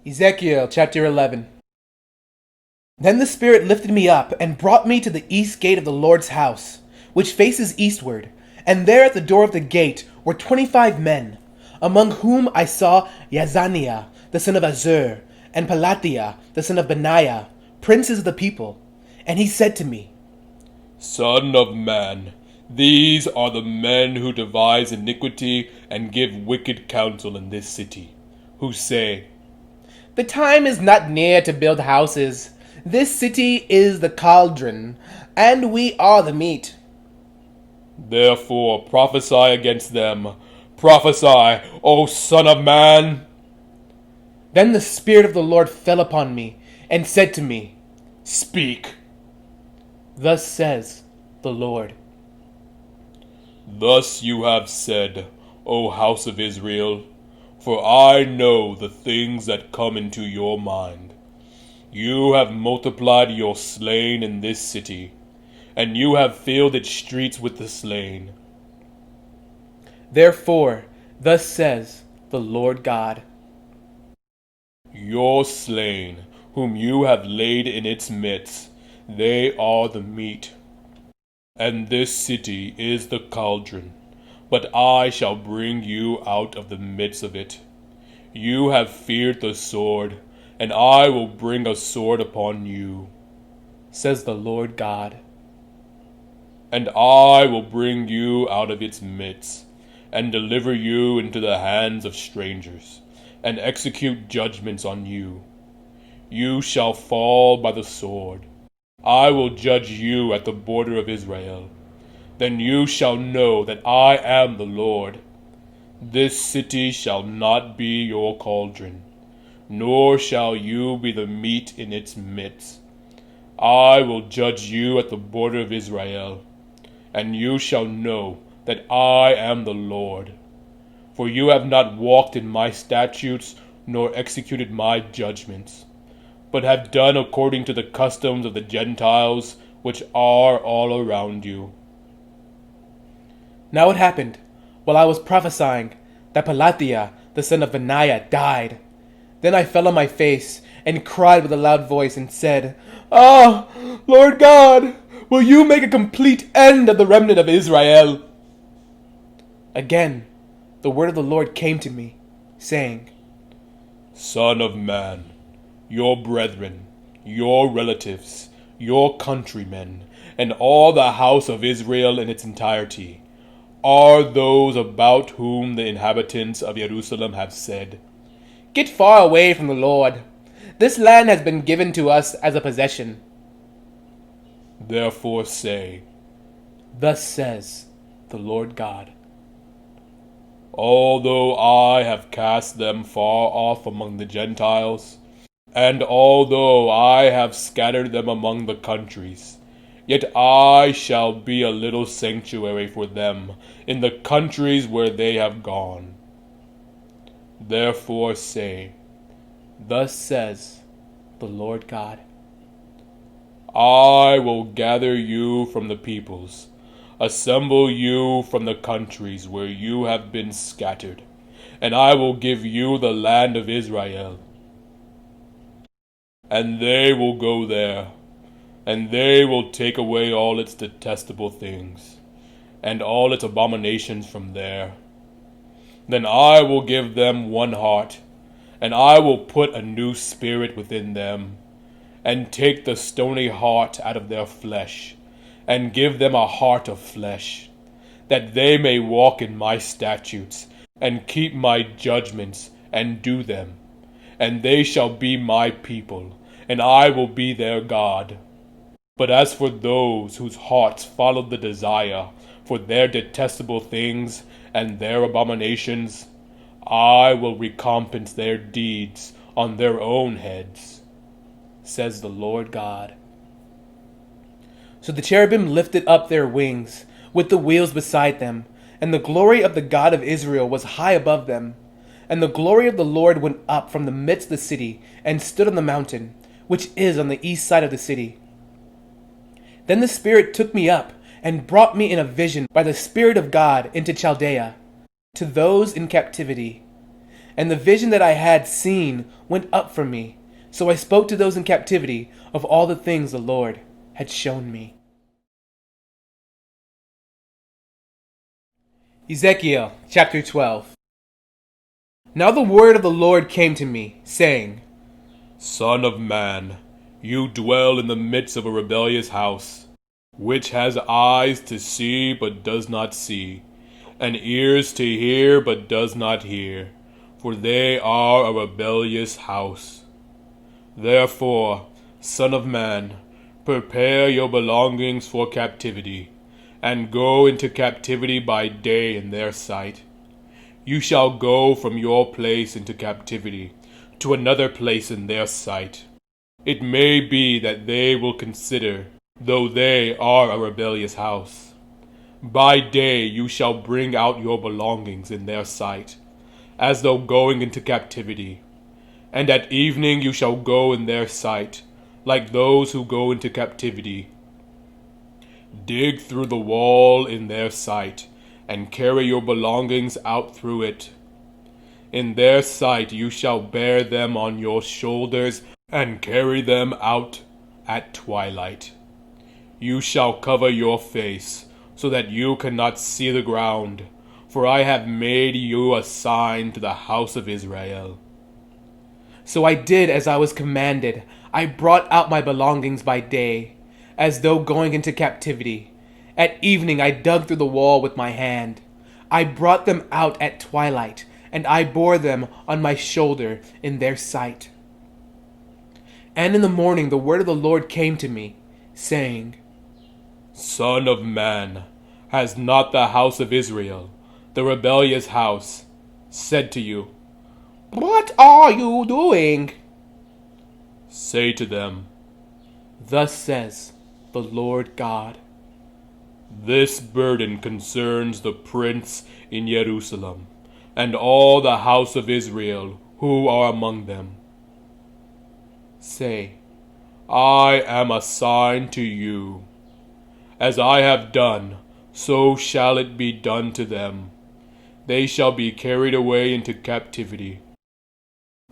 Ezekiel chapter 11. Then the Spirit lifted me up and brought me to the east gate of the Lord's house, which faces eastward, and there at the door of the gate were 25 men, among whom I saw Yazaniah the son of Azur, and Pelatiah the son of Benaiah, princes of the people. And he said to me, Son of man, these are the men who devise iniquity and give wicked counsel in this city, who say, The time is not near to build houses. This city is the cauldron, and we are the meat. Therefore prophesy against them. Prophesy, O Son of man. Then the Spirit of the Lord fell upon me, and said to me, Speak. Thus says the Lord. Thus you have said, O house of Israel, for I know the things that come into your mind. You have multiplied your slain in this city, and you have filled its streets with the slain. Therefore, thus says the Lord God. Your slain, whom you have laid in its midst, they are the meat. And this city is the cauldron, but I shall bring you out of the midst of it. You have feared the sword, and I will bring a sword upon you, says the Lord God. And I will bring you out of its midst, and deliver you into the hands of strangers, and execute judgments on you. You shall fall by the sword. I will judge you at the border of Israel. Then you shall know that I am the Lord. This city shall not be your cauldron, nor shall you be the meat in its midst. I will judge you at the border of Israel, and you shall know that I am the Lord. For you have not walked in my statutes, nor executed my judgments, but have done according to the customs of the Gentiles, which are all around you. Now it happened, while I was prophesying, that Pelatiah the son of Benaiah died. Then I fell on my face, and cried with a loud voice, and said, Ah, Lord God, will you make a complete end of the remnant of Israel? Again, the word of the Lord came to me, saying, Son of man, your brethren, your relatives, your countrymen, and all the house of Israel in its entirety, are those about whom the inhabitants of Jerusalem have said, Get far away from the Lord. This land has been given to us as a possession. Therefore say, Thus says the Lord God. Although I have cast them far off among the Gentiles, and although I have scattered them among the countries, yet I shall be a little sanctuary for them in the countries where they have gone. Therefore say, Thus says the Lord God. I will gather you from the peoples, assemble you from the countries where you have been scattered, and I will give you the land of Israel. And they will go there, and they will take away all its detestable things, and all its abominations from there. Then I will give them one heart, and I will put a new spirit within them, and take the stony heart out of their flesh, and give them a heart of flesh, that they may walk in my statutes, and keep my judgments, and do them. And they shall be my people, and I will be their God. But as for those whose hearts followed the desire for their detestable things and their abominations, I will recompense their deeds on their own heads, says the Lord God. So the cherubim lifted up their wings, with the wheels beside them, and the glory of the God of Israel was high above them. And the glory of the Lord went up from the midst of the city, and stood on the mountain, which is on the east side of the city. Then the Spirit took me up, and brought me in a vision by the Spirit of God into Chaldea, to those in captivity. and the vision that I had seen went up from me. So I spoke to those in captivity of all the things the Lord had shown me. Ezekiel chapter 12. Now the word of the Lord came to me, saying, Son of man, you dwell in the midst of a rebellious house, which has eyes to see but does not see, and ears to hear but does not hear, for they are a rebellious house. Therefore, Son of man, prepare your belongings for captivity, and go into captivity by day in their sight. You shall go from your place into captivity to another place in their sight. It may be that they will consider, though they are a rebellious house. By day you shall bring out your belongings in their sight, as though going into captivity. And at evening you shall go in their sight, like those who go into captivity. Dig through the wall in their sight, and carry your belongings out through it. In their sight you shall bear them on your shoulders, and carry them out at twilight. You shall cover your face, so that you cannot see the ground, for I have made you a sign to the house of Israel. So I did as I was commanded. I brought out my belongings by day, as though going into captivity. At evening I dug through the wall with my hand. I brought them out at twilight, and I bore them on my shoulder in their sight. And in the morning the word of the Lord came to me, saying, Son of man, has not the house of Israel, the rebellious house, said to you, What are you doing? Say to them, Thus says the Lord God. This burden concerns the prince in Jerusalem, and all the house of Israel who are among them. Say, I am a sign to you. As I have done, so shall it be done to them. They shall be carried away into captivity.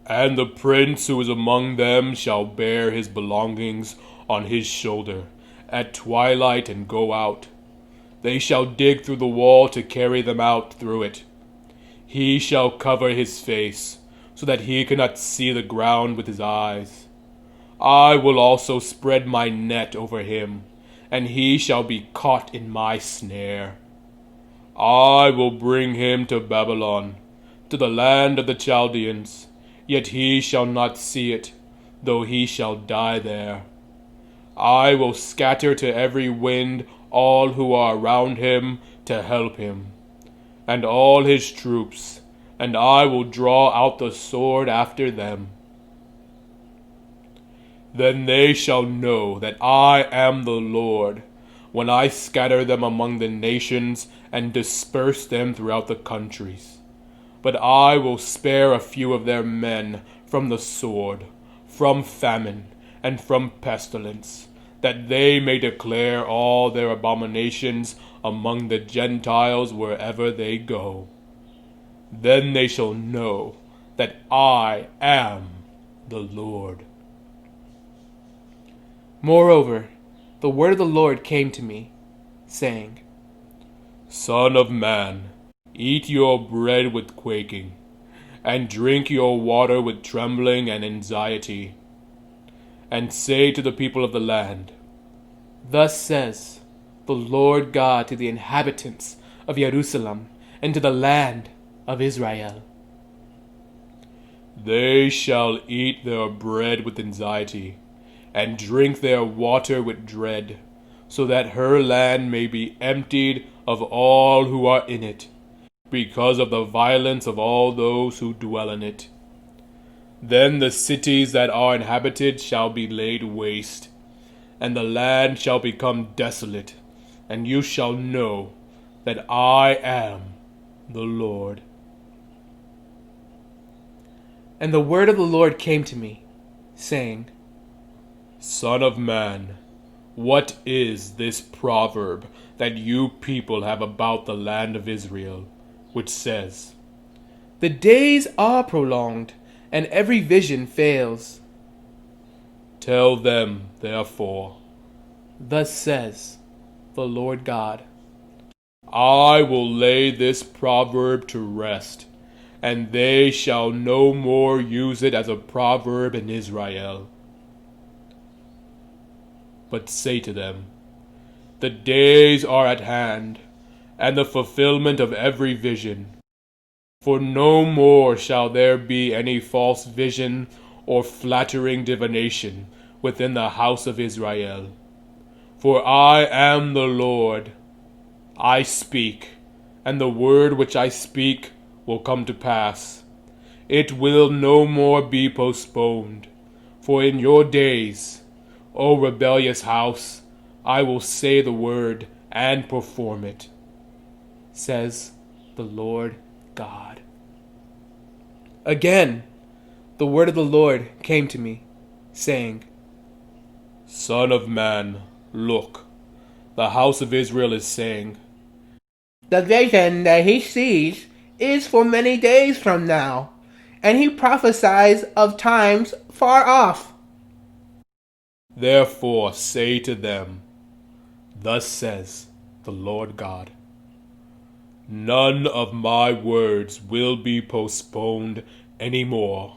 And the prince who is among them shall bear his belongings on his shoulder at twilight and go out. They shall dig through the wall to carry them out through it. He shall cover his face, so that he cannot see the ground with his eyes. I will also spread my net over him, and he shall be caught in my snare. I will bring him to Babylon, to the land of the Chaldeans, yet he shall not see it, though he shall die there. I will scatter to every wind all who are around him to help him, and all his troops, and I will draw out the sword after them. Then they shall know that I am the Lord, when I scatter them among the nations and disperse them throughout the countries. But I will spare a few of their men from the sword, from famine, and from pestilence, that they may declare all their abominations among the Gentiles wherever they go. Then they shall know that I am the Lord. Moreover, the word of the Lord came to me, saying, Son of man, eat your bread with quaking, and drink your water with trembling and anxiety. And say to the people of the land, Thus says the Lord God to the inhabitants of Jerusalem and to the land of Israel. They shall eat their bread with anxiety, and drink their water with dread, so that her land may be emptied of all who are in it, because of the violence of all those who dwell in it. Then the cities that are inhabited shall be laid waste, and the land shall become desolate, and you shall know that I am the Lord. And the word of the Lord came to me, saying, Son of man, what is this proverb that you people have about the land of Israel, which says, The days are prolonged, and every vision fails. Tell them, therefore, Thus says the Lord God. I will lay this proverb to rest, and they shall no more use it as a proverb in Israel. But say to them, the days are at hand, and the fulfillment of every vision. For no more shall there be any false vision or flattering divination within the house of Israel. For I am the Lord. I speak, and the word which I speak will come to pass. It will no more be postponed. For in your days, O rebellious house, I will say the word and perform it, says the Lord God. Again, the word of the Lord came to me, saying, Son of man, look, the house of Israel is saying, The vision that he sees is for many days from now, and he prophesies of times far off. Therefore say to them, Thus says the Lord God, none of my words will be postponed any more,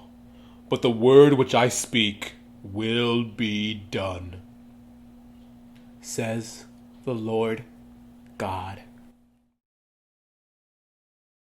but the word which I speak will be done, says the Lord God.